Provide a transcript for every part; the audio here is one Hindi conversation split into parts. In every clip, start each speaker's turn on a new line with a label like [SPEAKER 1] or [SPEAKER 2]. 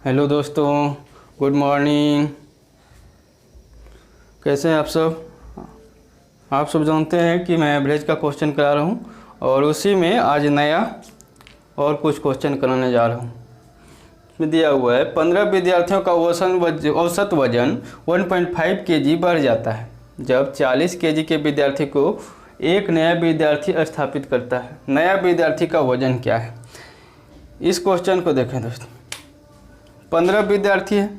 [SPEAKER 1] हेलो दोस्तों, गुड मॉर्निंग। कैसे हैं आप सब? आप सब जानते हैं कि मैं एवरेज का क्वेश्चन करा रहा हूं और उसी में आज नया और कुछ क्वेश्चन कराने जा रहा हूं। इसमें दिया हुआ है 15 विद्यार्थियों का औसत वजन 1.5 kg बढ़ जाता है जब 40 kg के विद्यार्थी को एक नया विद्यार्थी स्थापित करता है। नया विद्यार्थी का वजन क्या है? इस क्वेश्चन को देखें दोस्तों। 15 विद्यार्थी है,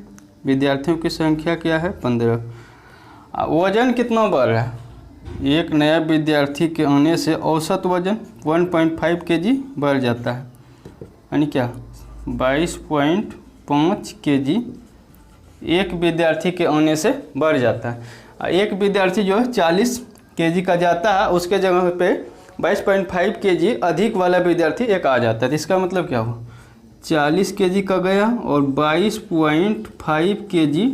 [SPEAKER 1] विद्यार्थियों की संख्या क्या है? 15। वजन कितना बढ़ रहा है? एक नया विद्यार्थी के आने से औसत वजन 1.5 kg बढ़ जाता है, यानी क्या 22.5 kg एक विद्यार्थी के आने से बढ़ जाता है। एक विद्यार्थी जो है 40 kg का जाता है, उसके जगह पे 22.5 kg अधिक वाला विद्यार्थी एक आ जाता है। तो इसका मतलब क्या हुआ? 40 kg का गया और 22.5 kg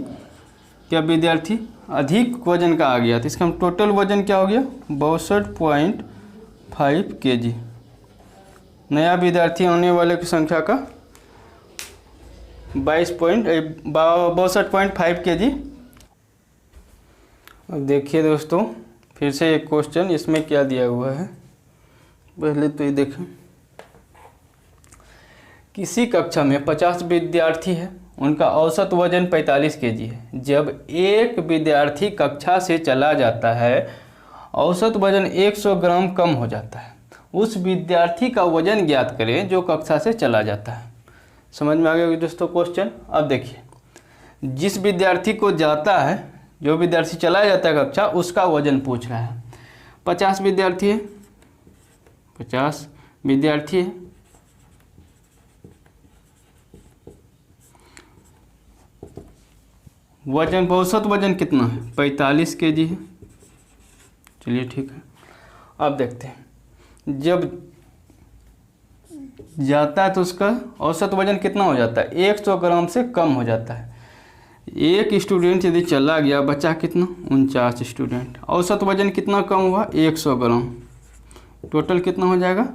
[SPEAKER 1] क्या विद्यार्थी अधिक वजन का आ गया। तो इसका टोटल वजन क्या हो गया? 62.5 kg। नया विद्यार्थी आने वाले की संख्या का 62.5 kg। अब देखिए दोस्तों, फिर से एक क्वेश्चन, इसमें क्या दिया हुआ है पहले तो ये देखें। किसी कक्षा में 50 विद्यार्थी है, उनका औसत वजन 45 kg है। जब एक विद्यार्थी कक्षा से चला जाता है, औसत वजन 100 ग्राम कम हो जाता है। उस विद्यार्थी का वजन ज्ञात करें जो कक्षा से चला जाता है। समझ में आ गया दोस्तों क्वेश्चन? अब देखिए, जिस विद्यार्थी को जाता है, जो विद्यार्थी चला जाता है कक्षा, उसका वजन पूछ रहा है। 50 विद्यार्थी है, 50 विद्यार्थी है, वजन औसत वजन कितना है? 45 kg है। चलिए ठीक है। अब देखते हैं, जब जाता है तो उसका औसत वजन कितना हो जाता है? 100 ग्राम से कम हो जाता है। एक स्टूडेंट यदि चला गया, बचा कितना? 49 स्टूडेंट। औसत वजन कितना कम हुआ? 100 ग्राम। टोटल कितना हो जाएगा?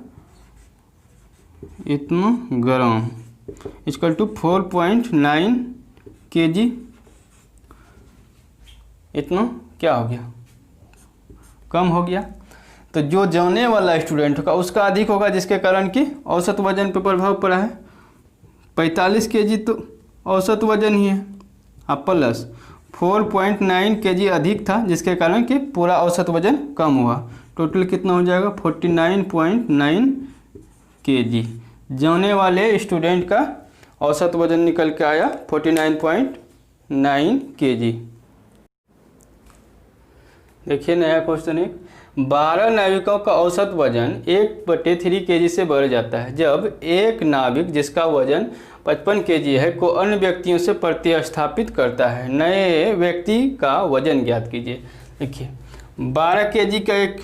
[SPEAKER 1] इतना ग्राम इक्वल टू 4.9 kg। इतना क्या हो गया? कम हो गया। तो जो जाने वाला स्टूडेंट होगा उसका अधिक होगा, जिसके कारण कि औसत वजन पर प्रभाव पड़ा है। 45 kg तो औसत वजन ही है, अब प्लस 4.9 kg अधिक था, जिसके कारण कि पूरा औसत वजन कम हुआ। टोटल कितना हो जाएगा? 49.9 kg। जाने वाले स्टूडेंट का औसत वजन निकल के आया 49.9 kg। देखिए नया क्वेश्चन है। 12 नाविकों का औसत वजन 1/3 kg से बढ़ जाता है जब एक नाविक जिसका वजन 55 kg है को अन्य व्यक्तियों से प्रतिस्थापित करता है। नए व्यक्ति का वजन ज्ञात कीजिए। देखिए 12 kg का एक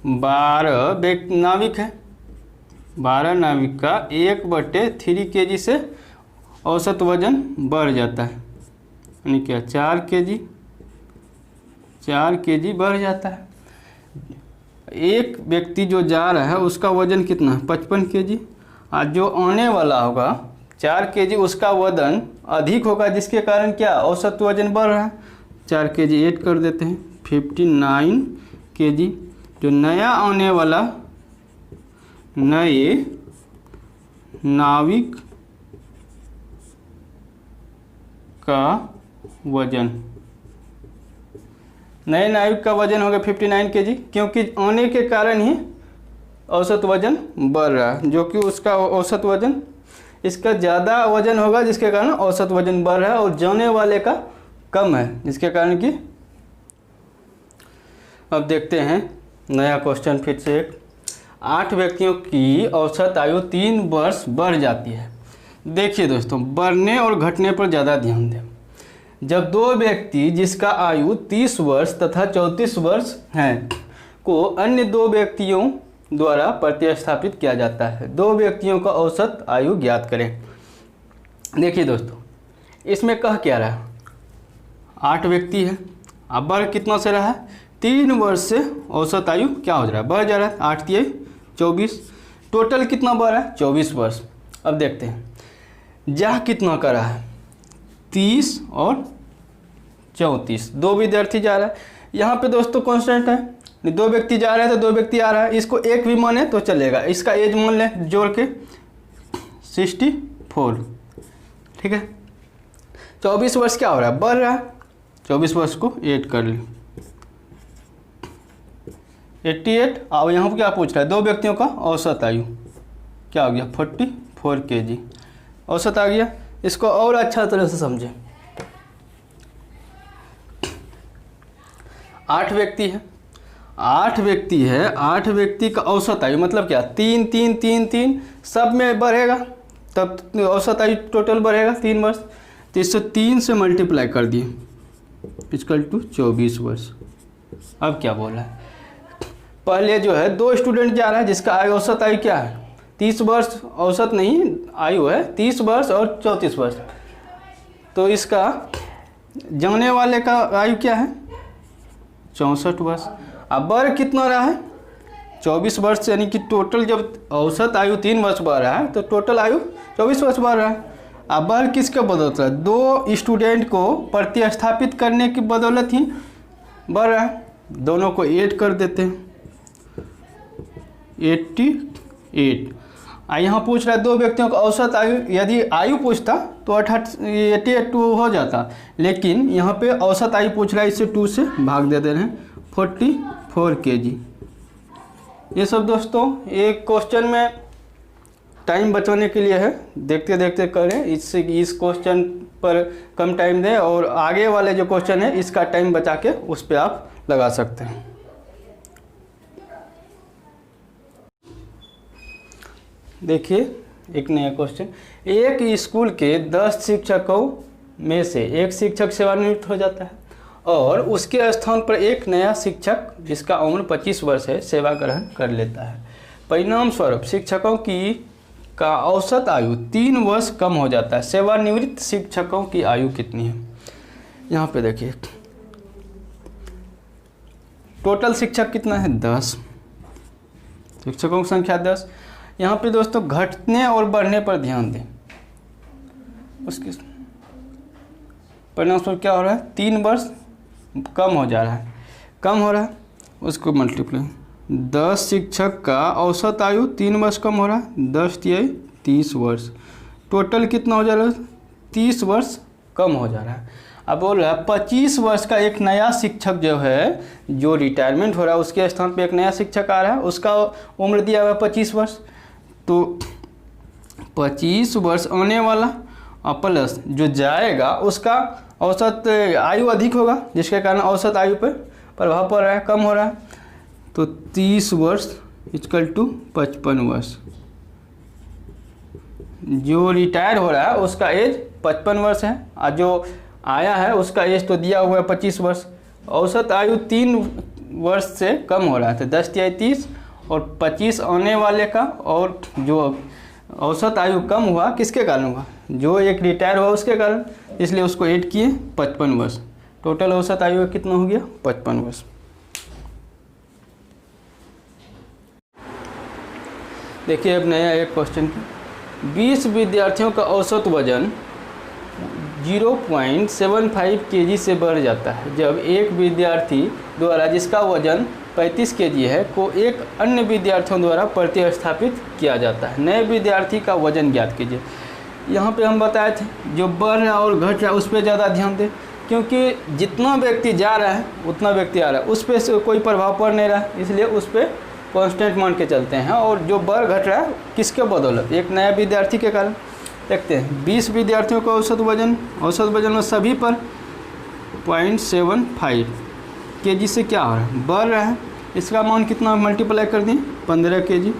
[SPEAKER 1] 12 नाविक है, 12 नाविक का 1/3 kg से औसत वजन बढ़ जाता है, यानी क्या 4 kg, 4 kg बढ़ जाता है। एक व्यक्ति जो जा रहा है उसका वजन कितना है? 55 kg। आज जो आने वाला होगा 4 kg, उसका वजन अधिक होगा, जिसके कारण क्या औसत वजन बढ़ रहा है। 4 kg ऐड कर देते हैं, 59 kg। जो नया आने वाला नए नाविक का वजन, नए नाविक का वजन होगा 59 kg, क्योंकि आने के कारण ही औसत वजन बढ़ रहा है, जो कि उसका औसत वजन इसका ज़्यादा वजन होगा, जिसके कारण औसत वजन बढ़ रहा है, और जाने वाले का कम है, जिसके कारण कि। अब देखते हैं नया क्वेश्चन फिर से एक। 8 व्यक्तियों की औसत आयु 3 वर्ष बढ़ जाती है। देखिए दोस्तों, बढ़ने और घटने पर ज़्यादा ध्यान दें। जब 2 व्यक्ति जिसका आयु 30 वर्ष तथा 34 वर्ष हैं को अन्य 2 व्यक्तियों द्वारा प्रतिस्थापित किया जाता है। 2 व्यक्तियों का औसत आयु ज्ञात करें। देखिए दोस्तों, इसमें कह क्या रहा है? 8 व्यक्ति है, अब बढ़ कितना से रहा है? 3 वर्ष से औसत आयु क्या हो रहा है? बढ़ जा रहा है। 8 × 3 = 24। टोटल कितना बढ़ रहा है? 24 वर्ष। अब देखते हैं, जा कितना करा है 30 और 34, 2 विद्यार्थी जा रहा है। यहाँ पे दोस्तों कांस्टेंट है, 2 व्यक्ति जा रहे हैं तो 2 व्यक्ति आ रहा है, इसको एक भी माने तो चलेगा। इसका एज मान लें जोड़ के 64, ठीक है। 24 वर्ष क्या हो रहा है, बढ़ रहा है, 24 वर्ष को 8 कर ली 88। अब यहाँ पर क्या पूछ रहा है, 2 व्यक्तियों का औसत आयु क्या हो गया 44 kg औसत आ गया। इसको और अच्छा तरह से समझें, 8 व्यक्ति है, 8 व्यक्ति है, 8 व्यक्ति का औसत आयु मतलब क्या 3 3 3 3 सब में बढ़ेगा, तब औसत आयु टोटल बढ़ेगा 3 वर्ष। तो इससे 3 से मल्टीप्लाई कर दिए इक्वल टू 24 वर्ष। अब क्या बोला है, पहले जो है 2 स्टूडेंट जा रहा है जिसका आयु औसत आयु क्या है 30 वर्ष, औसत नहीं आयु है 30 वर्ष और 34 वर्ष। तो इसका जाने वाले का आयु क्या है 64 वर्ष। अब बढ़ कितना रहा है 24 वर्ष, यानी कि टोटल जब औसत आयु 3 वर्ष बढ़ रहा है तो टोटल आयु 24 वर्ष बढ़ रहा है। अब बढ़ किसके बदौलत है, 2 स्टूडेंट को प्रतिस्थापित करने की बदौलत ही बढ़ रहा है। दोनों को 8 कर देते हैं 88। यहाँ पूछ रहा है 2 व्यक्तियों का औसत आयु, यदि आयु पूछता तो 88 हो जाता, लेकिन यहाँ पे औसत आयु पूछ रहा है, इससे 2 से भाग दे रहे हैं 44 kg। ये सब दोस्तों एक क्वेश्चन में टाइम बचाने के लिए है, देखते देखते करें, इससे इस क्वेश्चन पर कम टाइम दें और आगे वाले जो क्वेश्चन है इसका टाइम बचा के उस पर आप लगा सकते हैं। देखिए एक नया क्वेश्चन, एक स्कूल के 10 शिक्षकों में से एक शिक्षक सेवानिवृत्त हो जाता है और उसके स्थान पर एक नया शिक्षक जिसका उम्र 25 वर्ष है सेवा ग्रहण कर लेता है। परिणाम स्वरूप शिक्षकों का औसत आयु 3 वर्ष कम हो जाता है। सेवानिवृत्त शिक्षकों की आयु कितनी है। यहाँ पे देखिए टोटल शिक्षक कितना है 10, शिक्षकों की संख्या 10। यहाँ पे दोस्तों घटने और बढ़ने पर ध्यान दें, उसके परिणाम स्वरूप क्या हो रहा है 3 वर्ष कम हो जा रहा है, कम हो रहा है, उसको मल्टीप्लाई 10 शिक्षक का औसत आयु 3 वर्ष कम हो रहा है, 10 तिहाई 30 वर्ष, टोटल कितना हो जा रहा है 30 वर्ष कम हो जा रहा है। अब बोल रहा है 25 वर्ष का एक नया शिक्षक जो है, जो रिटायरमेंट हो रहा है उसके स्थान पे एक नया शिक्षक आ रहा है, उसका उम्र दिया हुआ है 25 वर्ष, तो 25 वर्ष आने वाला और प्लस जो जाएगा उसका औसत आयु अधिक होगा, जिसके कारण औसत आयु पर प्रभाव पड़ रहा है, कम हो रहा है। तो 30 वर्ष इक्वल टू 55 वर्ष, जो रिटायर हो रहा है उसका एज 55 वर्ष है और जो आया है उसका एज तो दिया हुआ है 25 वर्ष। औसत आयु 3 वर्ष से कम हो रहा है, तो 10 तिहाई 30 और 25 आने वाले का, और जो औसत आयु कम हुआ किसके कारण हुआ, जो एक रिटायर हुआ उसके कारण, इसलिए उसको ऐड किए 55 वर्ष। टोटल औसत आयु कितना हो गया 55 वर्ष। देखिए अब नया एक क्वेश्चन, 20 विद्यार्थियों का औसत वजन 0.75 kg से बढ़ जाता है जब एक विद्यार्थी द्वारा जिसका वजन 35 kg है को एक अन्य विद्यार्थियों द्वारा प्रतिस्थापित किया जाता है। नए विद्यार्थी का वजन ज्ञात कीजिए। यहाँ पे हम बताए थे जो बढ़ रहा है और घट रहा है उस पर ज़्यादा ध्यान दें, क्योंकि जितना व्यक्ति जा रहा है उतना व्यक्ति आ रहा है, उस पर कोई प्रभाव पड़ नहीं रहा है, इसलिए उस पर कांस्टेंट मान के चलते हैं। और जो बढ़ घट रहा है किसके बदौलत, एक नया विद्यार्थी के कारण। देखते हैं 20 विद्यार्थियों का औसत वजन में सभी पर 0.75 kg से क्या हो रहा है, बढ़ रहा है। इसका मान कितना मल्टीप्लाई कर दें 15 kg।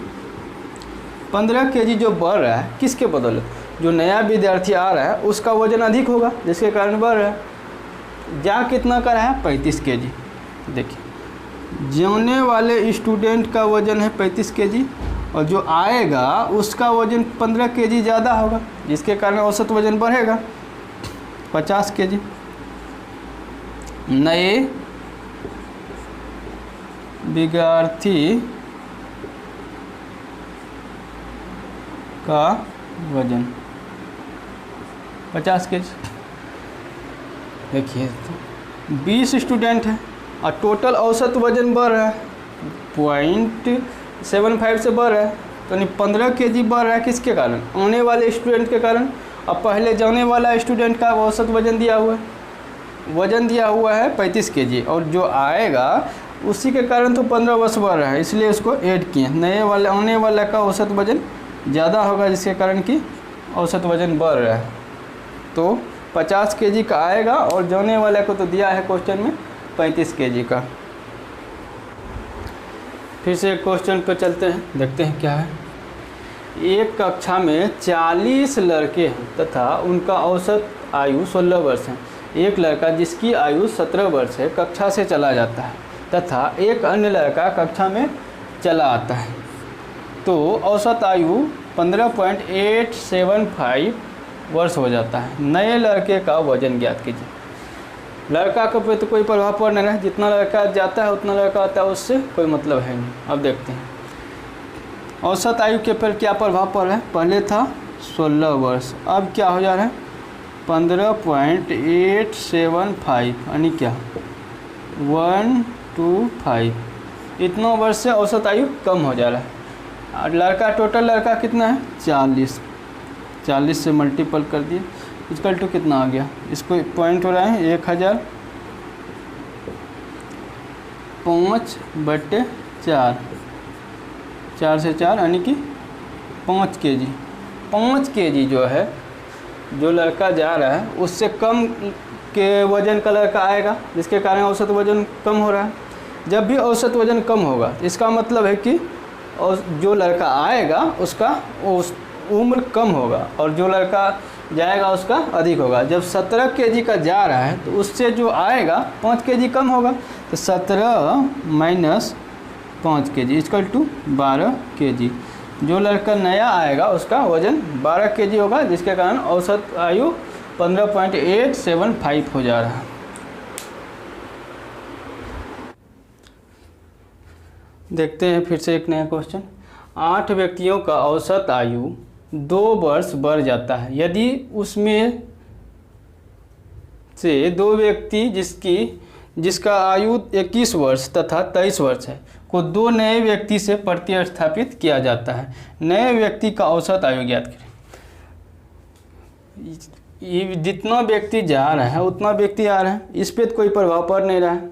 [SPEAKER 1] 15 kg जो बढ़ रहा है किसके बदौलत, जो नया विद्यार्थी आ रहा है उसका वजन अधिक होगा जिसके कारण बढ़ रहा है। जा कितना का रहा है 35 kg। देखिए जाने वाले स्टूडेंट का वजन है 35 kg और जो आएगा उसका वजन 15 kg ज़्यादा होगा, जिसके कारण औसत वजन बढ़ेगा 50 kg। नए विद्यार्थी का वजन 50 kg। देखिए 20 स्टूडेंट है और टोटल औसत वजन बढ़ रहा है 0.75 से बढ़ रहा है, तो नहीं 15 kg बढ़ रहा है। किसके कारण? आने वाले स्टूडेंट के कारण। अब पहले जाने वाला स्टूडेंट का औसत वजन दिया हुआ है 35 kg, और जो आएगा उसी के कारण तो 15 वर्ष बढ़ रहा है, इसलिए उसको ऐड किए। नए वाले आने वाला का औसत वजन ज़्यादा होगा, जिसके कारण कि औसत वजन बढ़ रहा है। तो 50 kg का आएगा, और जाने वाले को तो दिया है क्वेश्चन में 35 kg का। फिर से क्वेश्चन पर चलते हैं, देखते हैं क्या है। एक कक्षा में 40 लड़के हैं तथा उनका औसत आयु 16 वर्ष है। एक लड़का जिसकी आयु 17 वर्ष है कक्षा से चला जाता है तथा एक अन्य लड़का कक्षा में चला आता है, तो औसत आयु 15.875 वर्ष हो जाता है। नए लड़के का वजन ज्ञात कीजिए। लड़का के पे तो कोई प्रभाव पड़ नहीं रहा है, जितना लड़का जाता है उतना लड़का आता है, उससे कोई मतलब है नहीं। अब देखते हैं औसत आयु के पर क्या प्रभाव पड़ रहा है। पहले था 16 वर्ष, अब क्या हो जा रहा है 15.875, यानी क्या 125। इतना वर्ष से औसत आयु कम हो जा रहा है। और लड़का, टोटल लड़का कितना है 40 से मल्टीपल कर दिए, इक्वल टू कितना आ गया। इसको पॉइंट हो रहा है 1000/5/4, 4 से 4 यानी कि 5 kg। 5 kg जो है, जो लड़का जा रहा है उससे कम के वजन का लड़का आएगा, जिसके कारण औसत वजन कम हो रहा है। जब भी औसत वजन कम होगा, इसका मतलब है कि और जो लड़का आएगा उसका उम्र कम होगा, और जो लड़का जाएगा उसका अधिक होगा। जब 17 kg का जा रहा है तो उससे जो आएगा 5 kg कम होगा, तो 17 - 5 kg इक्वल टू 12 kg। जो लड़का नया आएगा उसका वजन 12 kg होगा, जिसके कारण औसत आयु 15.875 हो जा रहा है। देखते हैं फिर से एक नया क्वेश्चन। 8 व्यक्तियों का औसत आयु 2 वर्ष बढ़ जाता है यदि उसमें से 2 व्यक्ति जिसका आयु 21 वर्ष तथा 23 वर्ष है को 2 नए व्यक्ति से प्रतिस्थापित किया जाता है। नए व्यक्ति का औसत आयु ज्ञात करें। ये जितना व्यक्ति जा रहा है उतना व्यक्ति आ रहा है, इस पर कोई प्रभाव पड़ नहीं रहा है,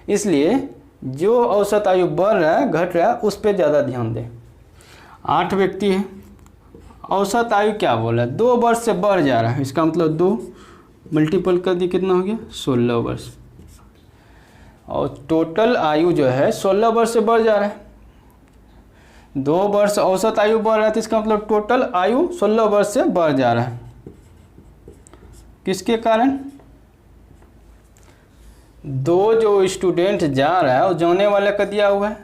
[SPEAKER 1] इसलिए जो औसत आयु बढ़ रहा है घट रहा है उस पर ज़्यादा ध्यान दें। 8 व्यक्ति हैं, औसत आयु क्या बोला 2 वर्ष से बढ़ जा रहा है, इसका मतलब 2 मल्टीपल कर दी कितना हो गया 16 वर्ष। और टोटल आयु जो है 16 वर्ष से बढ़ जा रहा है। 2 वर्ष औसत आयु बढ़ रहा है, तो इसका मतलब टोटल आयु 16 वर्ष से बढ़ जा रहा है। किसके कारण? 2 जो स्टूडेंट जा रहा है और जाने वाले का दिया हुआ है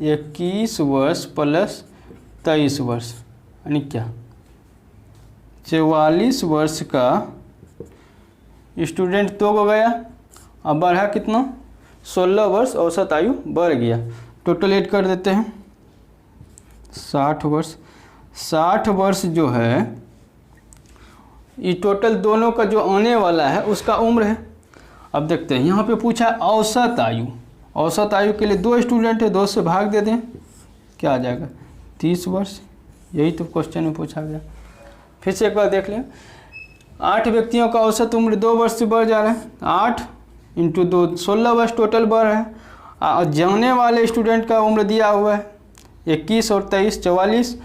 [SPEAKER 1] 21 वर्ष प्लस 23 वर्ष, यानी क्या 44 वर्ष का स्टूडेंट 2 हो गया। अब बढ़ा कितना 16 वर्ष औसत आयु बढ़ गया। टोटल ऐड कर देते हैं 60 वर्ष। 60 वर्ष जो है ये टोटल दोनों का जो आने वाला है उसका उम्र है। अब देखते हैं यहाँ पे पूछा है औसत आयु। औसत आयु के लिए 2 स्टूडेंट है, 2 से भाग दे दें, क्या आ जाएगा 30 वर्ष। यही तो क्वेश्चन में पूछा गया। फिर से एक बार देख लें। 8 व्यक्तियों का औसत उम्र 2 वर्ष से बढ़ जा रहा है। 8 × 2 16 वर्ष टोटल बढ़ रहा है। और जाने वाले स्टूडेंट का उम्र दिया हुआ है 21 और 23 44।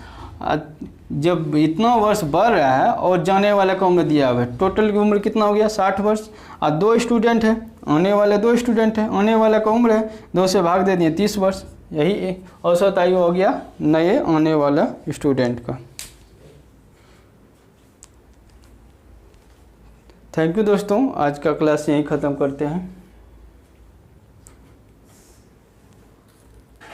[SPEAKER 1] जब इतना वर्ष बढ़ रहा है और जाने वाले का उम्र दिया हुआ है, टोटल की उम्र कितना हो गया 60 वर्ष। और 2 स्टूडेंट है, आने वाले 2 स्टूडेंट है, आने वाले का उम्र है 2 से भाग दे दिए 30 वर्ष। यही औसत आयु हो गया नए आने वाला स्टूडेंट का। थैंक यू दोस्तों, आज का क्लास यहीं ख़त्म करते हैं।